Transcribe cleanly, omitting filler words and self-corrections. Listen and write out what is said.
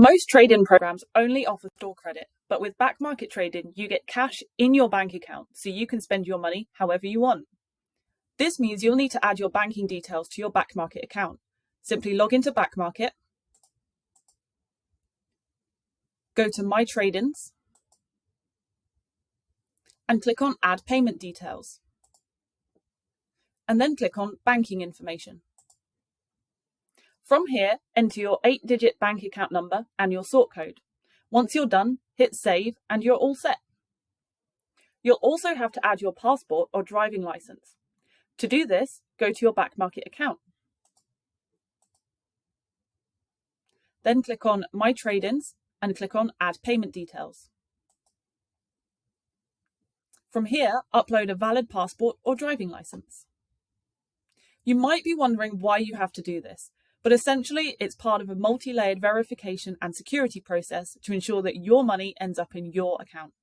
Most trade-in programs only offer store credit, but with back market trade-in, you get cash in your bank account, so you can spend your money however you want. This means you'll need to add your banking details to your back market account. Simply log into back market, go to My Trade-ins, and click on Add Payment Details. And then click on Banking Information. From here, enter your 8-digit bank account number and your sort code. Once you're done, hit Save and you're all set. You'll also have to add your passport or driving license. To do this, go to your back market account. Then click on My Trade-ins and click on Add Payment Details. From here, upload a valid passport or driving license. You might be wondering why you have to do this, but essentially it's part of a multi-layered verification and security process to ensure that your money ends up in your account.